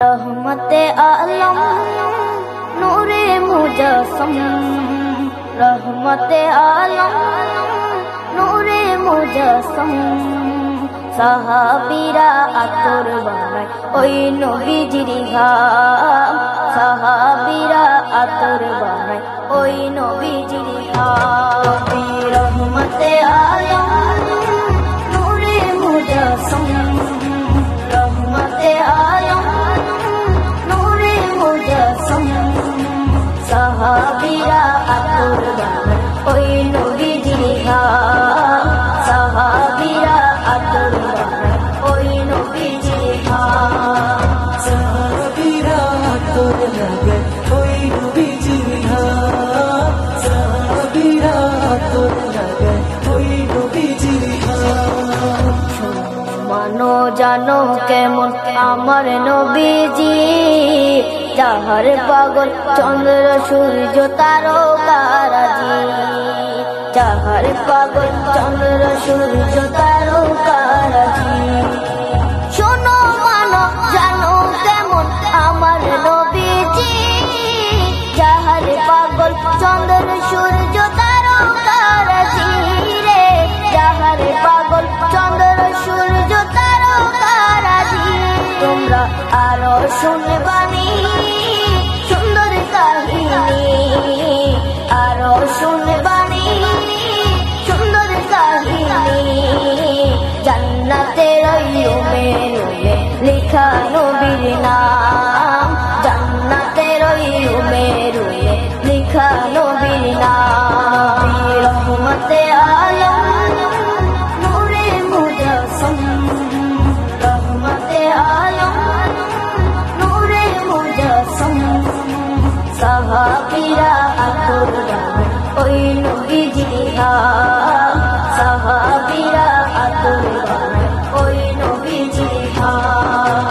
रहमते आलम नूरे मुजस्सम रहमते आलम नूरे मुजस्सम साहाबीरा आतोर बानाय ओई नबीजिर घाम साहाबीरा आतोर बानाय ओई नबीजिर घाम रहमते आलम नूरे मुजस्सम रहमते आलम साहाबीरा आतोर बानाय ओई नबीजिर घाम साहाबीरा आतोर बानाय ओई नबीजिर घाम साहाबीरा आतोर बानाय ओई नबीजिर घाम साहाबीरा आतोर बानाय ओई नबीजिर घाम मानो जानो केमन आमार नबीजी যাহার পাগল চন্দ্র সূর্য তারকারাজি যাহার পাগল চন্দ্র সূর্য তারকারাজি শোনো মানো জানো কেমন আমার নবীজি যাহার পাগল চন্দ্র সূর্য তারকারাজি রে যাহার পাগল চন্দ্র সূর্য তারকারাজি তোমরা আরো শুনবানি সুন্দর কাহিনী আরো শুনবানি সুন্দর কাহিনী জান্নাতের রুমে রুমে লেখা নবীর নাম জান্নাতের রুমে রুমে লেখা নবীর নাম রহমতে আলম নূরে মুজস্সম রহমতে আলম নূরে মুজস্সম সাহাবীরা আতোর বানায় ওই নবীজির ঘাম সাহাবীরা আতোর বানায় ওই নবীজির ঘাম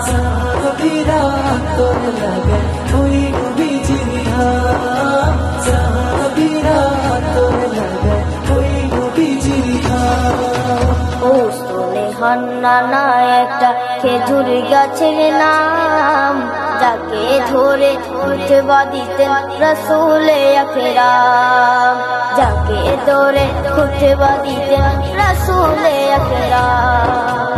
সাহাবীরা আতোর বানায় ওই নবীজির ঘাম সাহাবীরা আতোর বানায় ওই নবীজির ঘাম ও সোনে হান্নানা একটা খেজুর গাছের নাম যাকে ধরে খুতবা দিতেন রাসূলে আকরাম যাকে ধরে খুতবা দিতেন রাসূলে আকরাম